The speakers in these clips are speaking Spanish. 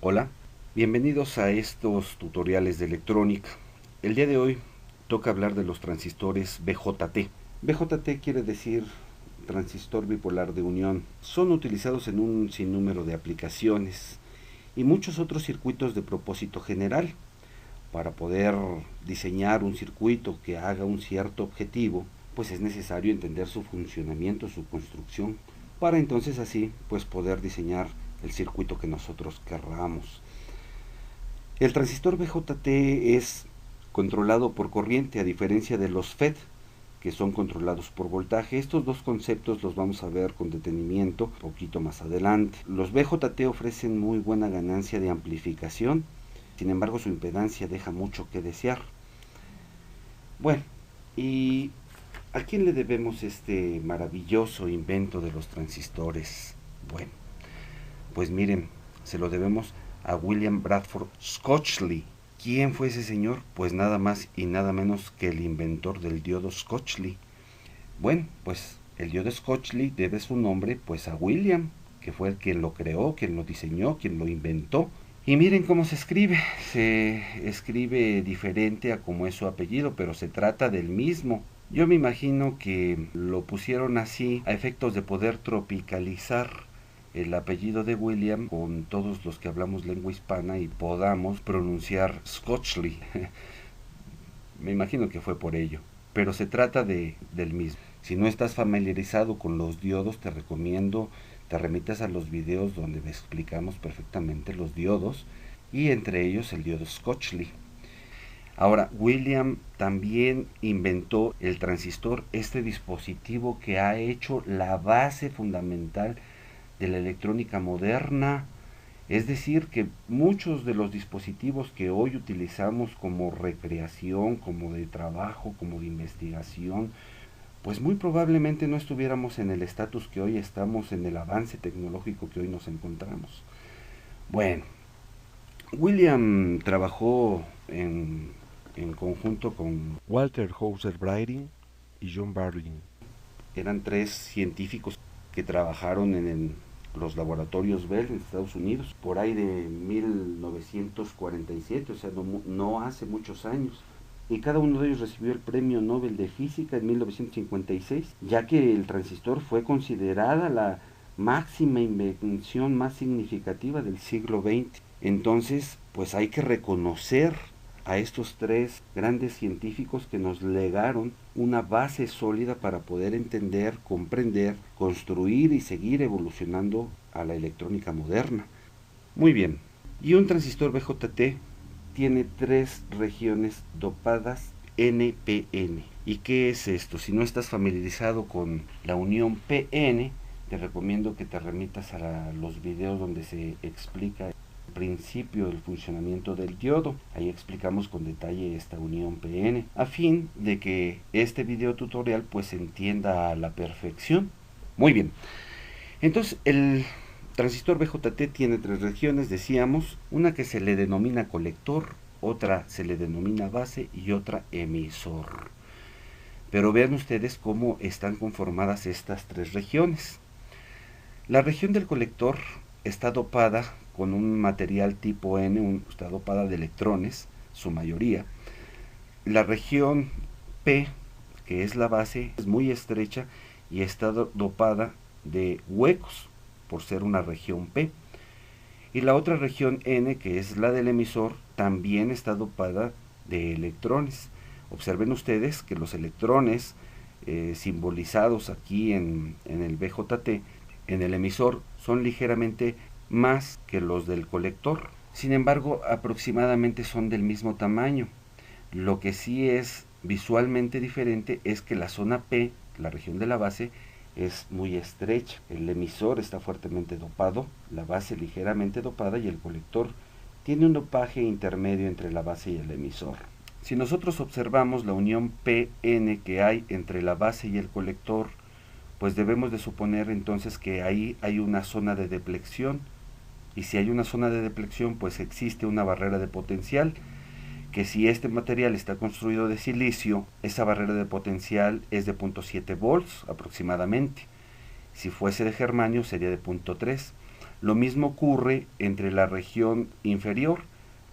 Hola, bienvenidos a estos tutoriales de electrónica. El día de hoy toca hablar de los transistores BJT. BJT quiere decir transistor bipolar de unión. Son utilizados en un sinnúmero de aplicaciones y muchos otros circuitos de propósito general. Para poder diseñar un circuito que haga un cierto objetivo, pues es necesario entender su funcionamiento, su construcción, para entonces así pues poder diseñar el circuito que nosotros querramos. El transistor BJT es controlado por corriente, a diferencia de los FET, que son controlados por voltaje. Estos dos conceptos los vamos a ver con detenimiento un poquito más adelante. Los BJT ofrecen muy buena ganancia de amplificación, sin embargo su impedancia deja mucho que desear. Bueno, ¿y a quién le debemos este maravilloso invento de los transistores? Bueno, pues miren, se lo debemos a William Bradford Schwarzschild. ¿Quién fue ese señor? Pues nada más y nada menos que el inventor del diodo Schwarzschild. Bueno, pues el diodo Schwarzschild debe su nombre pues a William, que fue el quien lo creó, quien lo diseñó, quien lo inventó. Y miren cómo se escribe diferente a como es su apellido, pero se trata del mismo. Yo me imagino que lo pusieron así a efectos de poder tropicalizar el apellido de William con todos los que hablamos lengua hispana y podamos pronunciar Schwarzschild. Me imagino que fue por ello, pero se trata del mismo. Si no estás familiarizado con los diodos, te recomiendo te remitas a los videos donde explicamos perfectamente los diodos y entre ellos el diodo Schwarzschild. Ahora, William también inventó el transistor, este dispositivo que ha hecho la base fundamental de la electrónica moderna. Es decir, que muchos de los dispositivos que hoy utilizamos como recreación, como de trabajo, como de investigación, pues muy probablemente no estuviéramos en el estatus que hoy estamos, en el avance tecnológico que hoy nos encontramos. Bueno, William trabajó en conjunto con Walter Hauser Briding y John Barling. Eran tres científicos que trabajaron en los laboratorios Bell en Estados Unidos por ahí de 1947, o sea, no hace muchos años. Y cada uno de ellos recibió el Premio Nobel de Física en 1956, ya que el transistor fue considerada la máxima invención más significativa del siglo XX. Entonces, pues hay que reconocer a estos tres grandes científicos que nos legaron una base sólida para poder entender, comprender, construir y seguir evolucionando a la electrónica moderna. Muy bien, y un transistor BJT tiene tres regiones dopadas NPN. ¿Y qué es esto? Si no estás familiarizado con la unión PN, te recomiendo que te remitas a los videos donde se explica el principio del funcionamiento del diodo. Ahí explicamos con detalle esta unión PN, a fin de que este video tutorial pues se entienda a la perfección. Muy bien, entonces el transistor BJT tiene tres regiones, decíamos, una que se le denomina colector, otra se le denomina base y otra emisor. Pero vean ustedes cómo están conformadas estas tres regiones. La región del colector está dopada con un material tipo N, está dopada de electrones, su mayoría. La región P, que es la base, es muy estrecha y está dopada de huecos, por ser una región P. Y la otra región N, que es la del emisor, también está dopada de electrones. Observen ustedes que los electrones simbolizados aquí en el BJT, en el emisor, son ligeramente más que los del colector. Sin embargo, aproximadamente son del mismo tamaño. Lo que sí es visualmente diferente es que la zona P, la región de la base, es muy estrecha. El emisor está fuertemente dopado, la base ligeramente dopada y el colector tiene un dopaje intermedio entre la base y el emisor. Si nosotros observamos la unión PN que hay entre la base y el colector, pues debemos de suponer entonces que ahí hay una zona de deplexión, y si hay una zona de deplexión pues existe una barrera de potencial, que si este material está construido de silicio, esa barrera de potencial es de 0.7 volts aproximadamente. Si fuese de germanio sería de 0.3. Lo mismo ocurre entre la región inferior,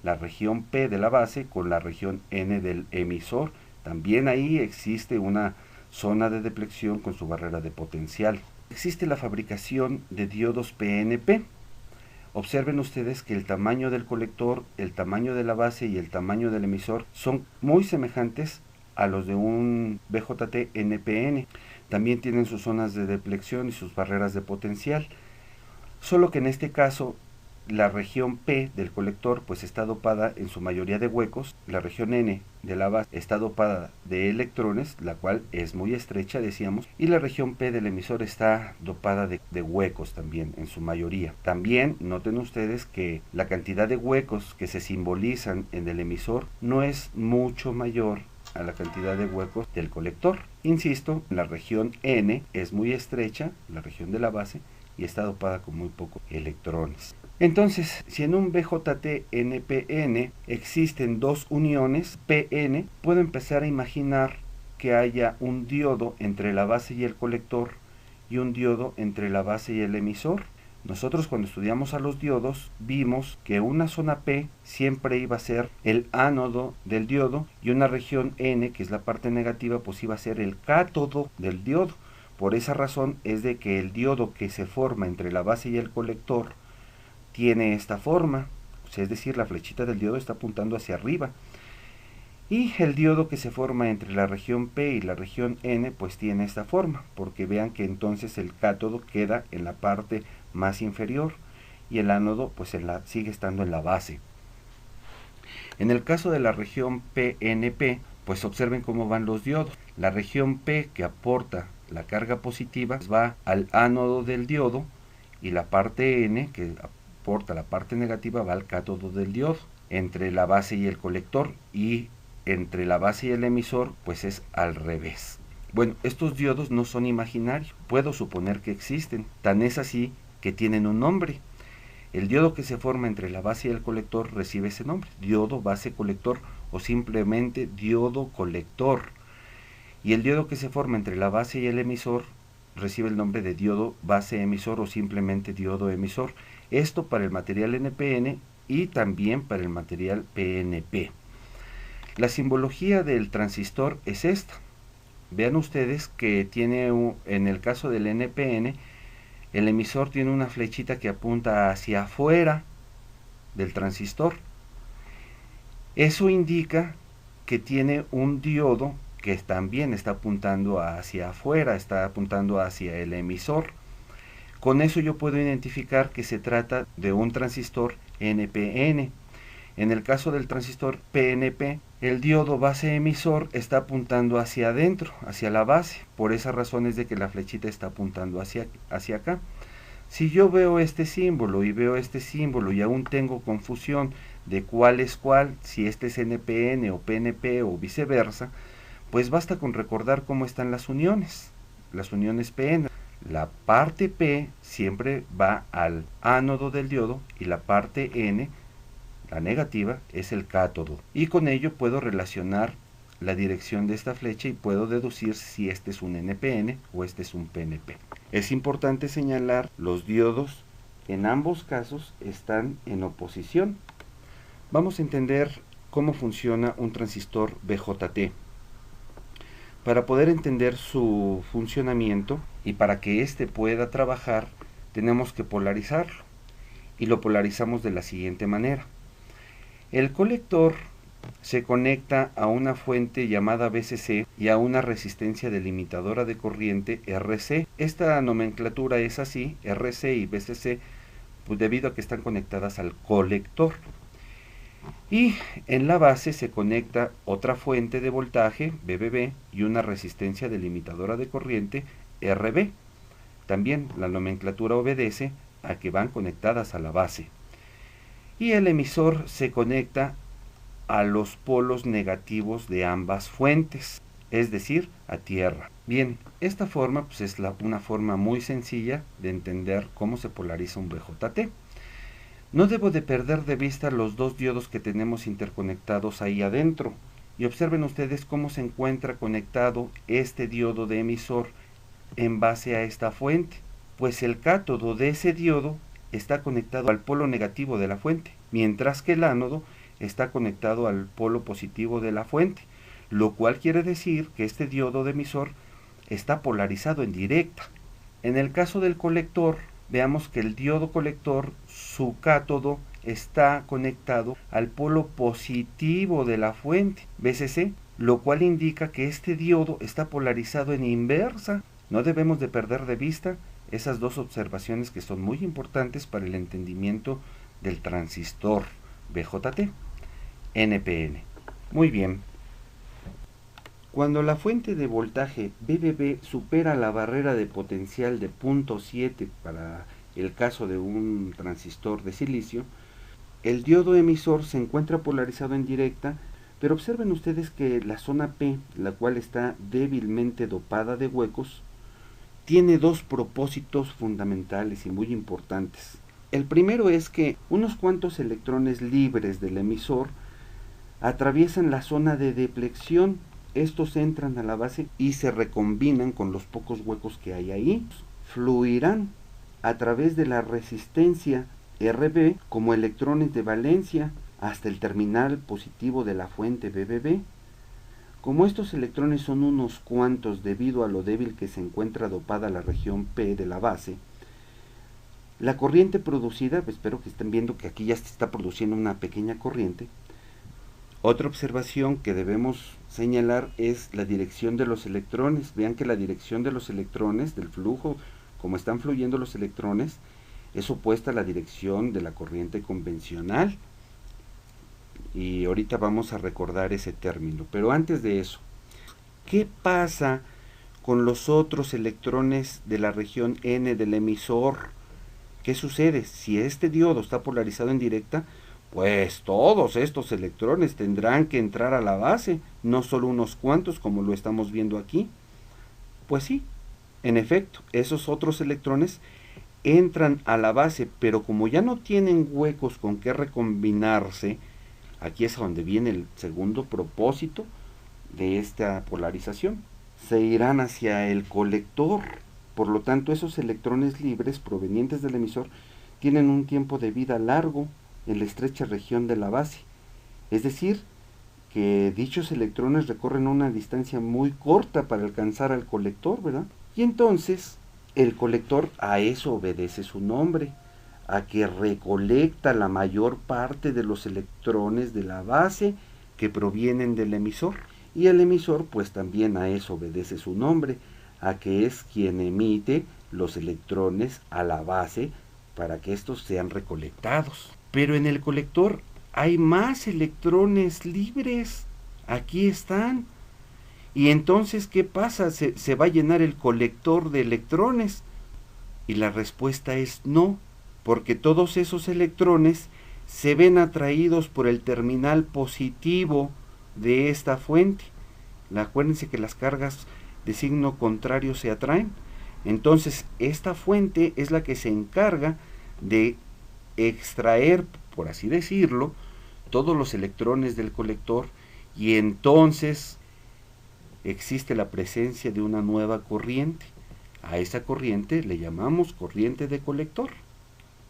la región P de la base con la región N del emisor. También ahí existe una zona de depleción con su barrera de potencial. Existe la fabricación de diodos PNP. Observen ustedes que el tamaño del colector, el tamaño de la base y el tamaño del emisor son muy semejantes a los de un BJT NPN. También tienen sus zonas de depleción y sus barreras de potencial, solo que en este caso la región P del colector pues está dopada en su mayoría de huecos, la región N de la base está dopada de electrones, la cual es muy estrecha, decíamos, y la región P del emisor está dopada de huecos también en su mayoría. También noten ustedes que la cantidad de huecos que se simbolizan en el emisor no es mucho mayor a la cantidad de huecos del colector. Insisto, la región N es muy estrecha, la región de la base, y está dopada con muy pocos electrones. Entonces, si en un BJT NPN existen dos uniones PN, puedo empezar a imaginar que haya un diodo entre la base y el colector y un diodo entre la base y el emisor. Nosotros cuando estudiamos a los diodos vimos que una zona P siempre iba a ser el ánodo del diodo y una región N, que es la parte negativa, pues iba a ser el cátodo del diodo. Por esa razón es de que el diodo que se forma entre la base y el colector tiene esta forma, o sea, es decir, la flechita del diodo está apuntando hacia arriba. Y el diodo que se forma entre la región P y la región N pues tiene esta forma, porque vean que entonces el cátodo queda en la parte más inferior y el ánodo pues sigue estando en la base. En el caso de la región PNP, pues observen cómo van los diodos. La región P, que aporta la carga positiva, va al ánodo del diodo, y la parte N, que aporta la parte negativa, va al cátodo del diodo. Entre la base y el colector, y entre la base y el emisor, pues es al revés. Bueno, estos diodos no son imaginarios, puedo suponer que existen, tan es así que tienen un nombre. El diodo que se forma entre la base y el colector recibe ese nombre, diodo base colector, o simplemente diodo colector. Y el diodo que se forma entre la base y el emisor recibe el nombre de diodo base emisor, o simplemente diodo emisor. Esto para el material NPN y también para el material PNP. La simbología del transistor es esta. Vean ustedes que tiene, en el caso del NPN, el emisor tiene una flechita que apunta hacia afuera del transistor. Eso indica que tiene un diodo que también está apuntando hacia afuera, está apuntando hacia el emisor. Con eso yo puedo identificar que se trata de un transistor NPN. En el caso del transistor PNP, el diodo base emisor está apuntando hacia adentro, hacia la base. Por esa razón es de que la flechita está apuntando hacia acá. Si yo veo este símbolo y veo este símbolo y aún tengo confusión de cuál es cuál, si este es NPN o PNP o viceversa, pues basta con recordar cómo están las uniones PN. La parte P siempre va al ánodo del diodo y la parte N, la negativa, es el cátodo. Y con ello puedo relacionar la dirección de esta flecha y puedo deducir si este es un NPN o este es un PNP. Es importante señalar, los diodos en ambos casos están en oposición. Vamos a entender cómo funciona un transistor BJT. Para poder entender su funcionamiento y para que éste pueda trabajar, tenemos que polarizarlo. Y lo polarizamos de la siguiente manera. El colector se conecta a una fuente llamada VCC y a una resistencia delimitadora de corriente RC. Esta nomenclatura es así, RC y VCC, pues debido a que están conectadas al colector. Y en la base se conecta otra fuente de voltaje, VBB, y una resistencia delimitadora de corriente, RB. También la nomenclatura obedece a que van conectadas a la base. Y el emisor se conecta a los polos negativos de ambas fuentes, es decir, a tierra. Bien, esta forma pues es una forma muy sencilla de entender cómo se polariza un BJT. No debo de perder de vista los dos diodos que tenemos interconectados ahí adentro. Y observen ustedes cómo se encuentra conectado este diodo de emisor en base a esta fuente. Pues el cátodo de ese diodo está conectado al polo negativo de la fuente, mientras que el ánodo está conectado al polo positivo de la fuente, lo cual quiere decir que este diodo de emisor está polarizado en directa. En el caso del colector, veamos que el diodo colector, su cátodo está conectado al polo positivo de la fuente, VCC, lo cual indica que este diodo está polarizado en inversa. No debemos de perder de vista esas dos observaciones que son muy importantes para el entendimiento del transistor BJT, NPN. Muy bien. Cuando la fuente de voltaje VBB supera la barrera de potencial de 0.7 para el caso de un transistor de silicio, el diodo emisor se encuentra polarizado en directa, pero observen ustedes que la zona P, la cual está débilmente dopada de huecos, tiene dos propósitos fundamentales y muy importantes. El primero es que unos cuantos electrones libres del emisor atraviesan la zona de deplexión. Estos entran a la base y se recombinan con los pocos huecos que hay ahí. Fluirán a través de la resistencia RB como electrones de valencia hasta el terminal positivo de la fuente BBB. Como estos electrones son unos cuantos debido a lo débil que se encuentra dopada la región P de la base, la corriente producida, espero que estén viendo que aquí ya se está produciendo una pequeña corriente. Otra observación que debemos señalar es la dirección de los electrones. Vean que la dirección de los electrones, del flujo, como están fluyendo los electrones, es opuesta a la dirección de la corriente convencional. Y ahorita vamos a recordar ese término. Pero antes de eso, ¿qué pasa con los otros electrones de la región N del emisor? ¿Qué sucede? Si este diodo está polarizado en directa, pues todos estos electrones tendrán que entrar a la base, no solo unos cuantos como lo estamos viendo aquí. Pues sí, en efecto, esos otros electrones entran a la base, pero como ya no tienen huecos con que recombinarse, aquí es donde viene el segundo propósito de esta polarización. Se irán hacia el colector. Por lo tanto, esos electrones libres provenientes del emisor tienen un tiempo de vida largo en la estrecha región de la base. Es decir, que dichos electrones recorren una distancia muy corta para alcanzar al colector, ¿verdad? Y entonces, el colector a eso obedece su nombre, a que recolecta la mayor parte de los electrones de la base que provienen del emisor. Y el emisor pues también a eso obedece su nombre, a que es quien emite los electrones a la base para que estos sean recolectados. Pero en el colector hay más electrones libres. Aquí están. Y entonces, ¿qué pasa? ¿Se va a llenar el colector de electrones? Y la respuesta es no, porque todos esos electrones se ven atraídos por el terminal positivo de esta fuente. Acuérdense que las cargas de signo contrario se atraen. Entonces, esta fuente es la que se encarga de extraer, por así decirlo, todos los electrones del colector, y entonces existe la presencia de una nueva corriente. A esa corriente le llamamos corriente de colector.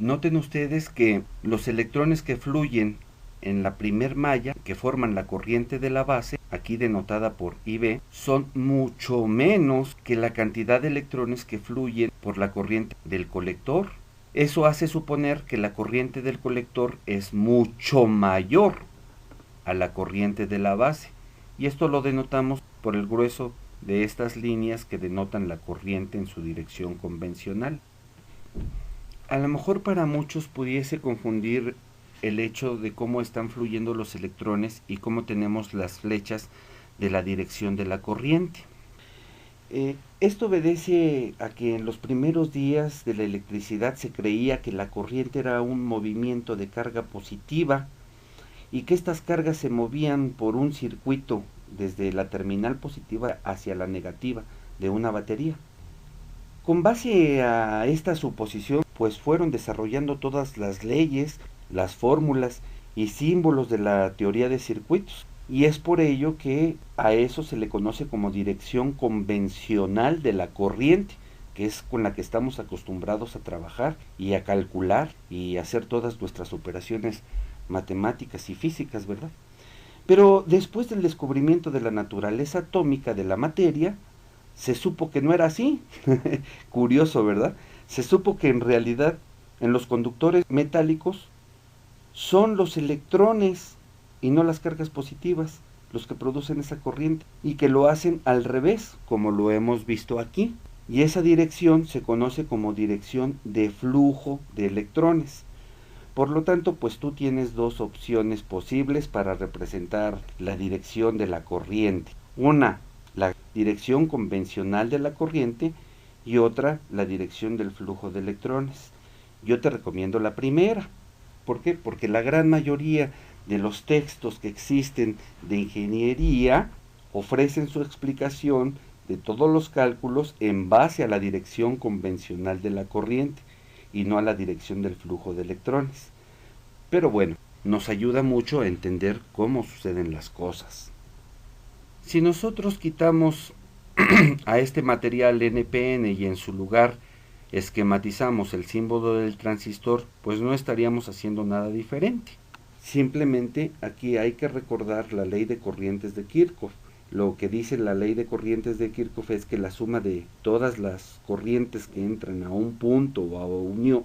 Noten ustedes que los electrones que fluyen en la primer malla, que forman la corriente de la base, aquí denotada por IB, son mucho menos que la cantidad de electrones que fluyen por la corriente del colector. Eso hace suponer que la corriente del colector es mucho mayor a la corriente de la base, y esto lo denotamos por el grueso de estas líneas que denotan la corriente en su dirección convencional. A lo mejor para muchos pudiese confundir el hecho de cómo están fluyendo los electrones y cómo tenemos las flechas de la dirección de la corriente. Esto obedece a que en los primeros días de la electricidad se creía que la corriente era un movimiento de carga positiva y que estas cargas se movían por un circuito desde la terminal positiva hacia la negativa de una batería. Con base a esta suposición, pues fueron desarrollando todas las leyes, las fórmulas y símbolos de la teoría de circuitos. Y es por ello que a eso se le conoce como dirección convencional de la corriente, que es con la que estamos acostumbrados a trabajar y a calcular y hacer todas nuestras operaciones matemáticas y físicas, ¿verdad? Pero después del descubrimiento de la naturaleza atómica de la materia, se supo que no era así. Curioso, ¿verdad? Se supo que en realidad en los conductores metálicos son los electrones y no las cargas positivas los que producen esa corriente, y que lo hacen al revés, como lo hemos visto aquí. Y esa dirección se conoce como dirección de flujo de electrones. Por lo tanto, pues tú tienes dos opciones posibles para representar la dirección de la corriente. Una, la dirección convencional de la corriente, y otra, la dirección del flujo de electrones. Yo te recomiendo la primera. ¿Por qué? Porque la gran mayoría de los textos que existen de ingeniería ofrecen su explicación de todos los cálculos en base a la dirección convencional de la corriente y no a la dirección del flujo de electrones. Pero bueno, nos ayuda mucho a entender cómo suceden las cosas. Si nosotros quitamos a este material NPN y en su lugar esquematizamos el símbolo del transistor, pues no estaríamos haciendo nada diferente. Simplemente aquí hay que recordar la ley de corrientes de Kirchhoff. Lo que dice la ley de corrientes de Kirchhoff es que la suma de todas las corrientes que entran a un punto o a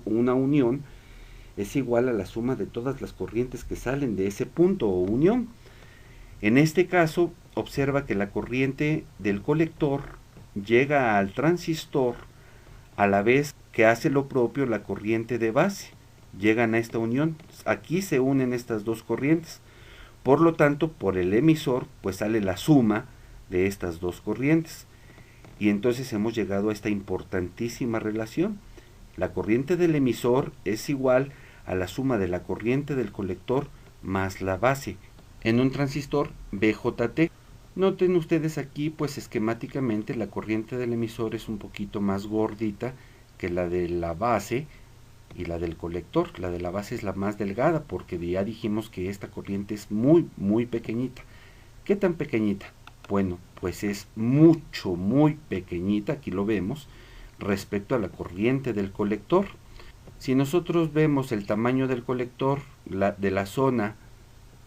una unión es igual a la suma de todas las corrientes que salen de ese punto o unión. En este caso, observa que la corriente del colector llega al transistor a la vez que hace lo propio la corriente de base. Llegan a esta unión. Aquí se unen estas dos corrientes. Por lo tanto, por el emisor, pues sale la suma de estas dos corrientes. Y entonces hemos llegado a esta importantísima relación. La corriente del emisor es igual a la suma de la corriente del colector más la base en un transistor BJT. Noten ustedes aquí, pues esquemáticamente la corriente del emisor es un poquito más gordita que la de la base y la del colector. La de la base es la más delgada porque ya dijimos que esta corriente es muy pequeñita. ¿Qué tan pequeñita? Bueno, pues es muy pequeñita, aquí lo vemos, respecto a la corriente del colector. Si nosotros vemos el tamaño del colector, de la zona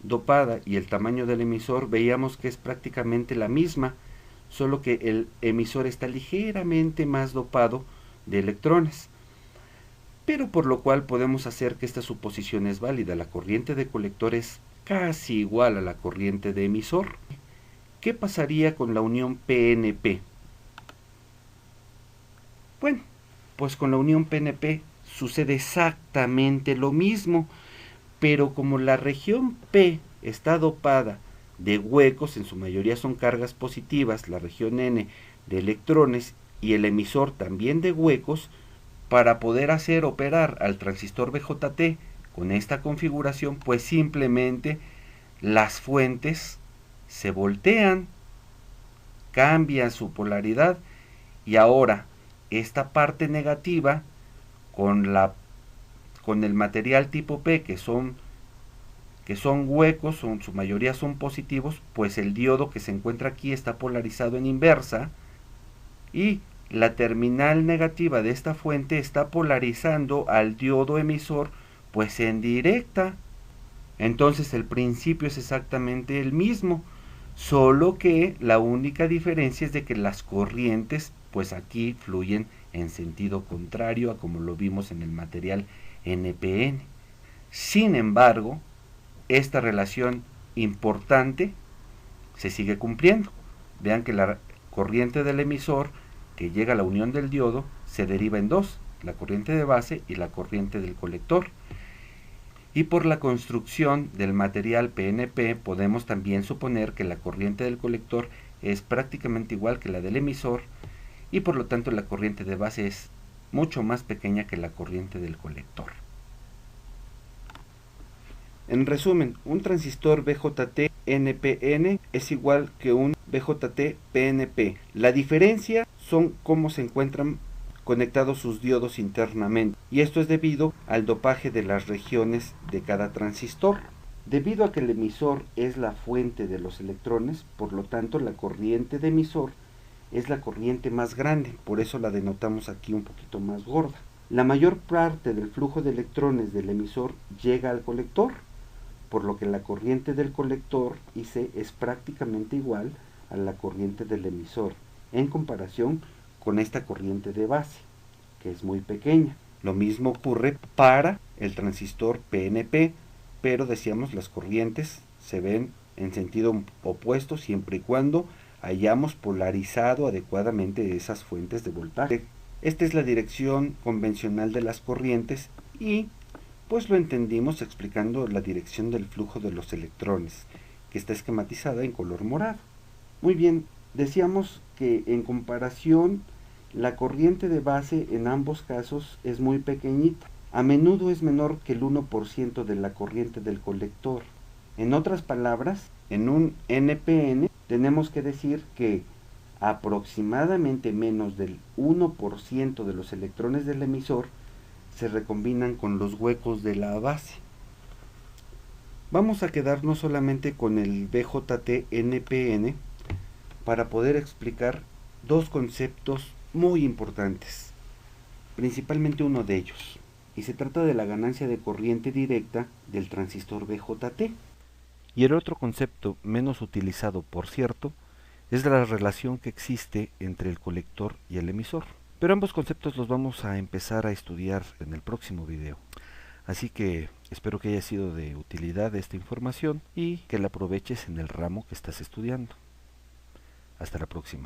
dopada, y el tamaño del emisor, veíamos que es prácticamente la misma, solo que el emisor está ligeramente más dopado de electrones. Pero por lo cual podemos hacer que esta suposición es válida. La corriente de colector es casi igual a la corriente de emisor. ¿Qué pasaría con la unión PNP? Bueno, pues con la unión PNP sucede exactamente lo mismo, pero como la región P está dopada de huecos, en su mayoría son cargas positivas, la región N de electrones y el emisor también de huecos, para poder hacer operar al transistor BJT con esta configuración, pues simplemente las fuentes se voltean, cambian su polaridad, y ahora esta parte negativa con el material tipo P, que son huecos, su mayoría son positivos, pues el diodo que se encuentra aquí está polarizado en inversa, y la terminal negativa de esta fuente está polarizando al diodo emisor pues en directa. Entonces el principio es exactamente el mismo, solo que la única diferencia es de que las corrientes pues aquí fluyen en sentido contrario a como lo vimos en el material NPN. Sin embargo, esta relación importante se sigue cumpliendo. Vean que la corriente del emisor que llega a la unión del diodo se deriva en dos, la corriente de base y la corriente del colector. Y por la construcción del material PNP podemos también suponer que la corriente del colector es prácticamente igual que la del emisor, y por lo tanto la corriente de base es mucho más pequeña que la corriente del colector. En resumen, un transistor BJT NPN es igual que un BJT PNP. La diferencia son cómo se encuentran conectados sus diodos internamente, y esto es debido al dopaje de las regiones de cada transistor. Debido a que el emisor es la fuente de los electrones, por lo tanto la corriente de emisor es la corriente más grande, por eso la denotamos aquí un poquito más gorda. La mayor parte del flujo de electrones del emisor llega al colector, por lo que la corriente del colector IC es prácticamente igual a la corriente del emisor, en comparación con esta corriente de base, que es muy pequeña. Lo mismo ocurre para el transistor PNP, pero decíamos las corrientes se ven en sentido opuesto siempre y cuando hayamos polarizado adecuadamente esas fuentes de voltaje. Esta es la dirección convencional de las corrientes y pues lo entendimos explicando la dirección del flujo de los electrones, que está esquematizada en color morado. Muy bien, decíamos que en comparación la corriente de base en ambos casos es muy pequeñita. A menudo es menor que el 1% de la corriente del colector. En otras palabras, en un NPN tenemos que decir que aproximadamente menos del 1% de los electrones del emisor se recombinan con los huecos de la base. Vamos a quedarnos solamente con el BJT-NPN para poder explicar dos conceptos muy importantes, principalmente uno de ellos, y se trata de la ganancia de corriente directa del transistor BJT. Y el otro concepto, menos utilizado por cierto, es la relación que existe entre el colector y el emisor. Pero ambos conceptos los vamos a empezar a estudiar en el próximo video. Así que espero que haya sido de utilidad esta información y que la aproveches en el ramo que estás estudiando. Hasta la próxima.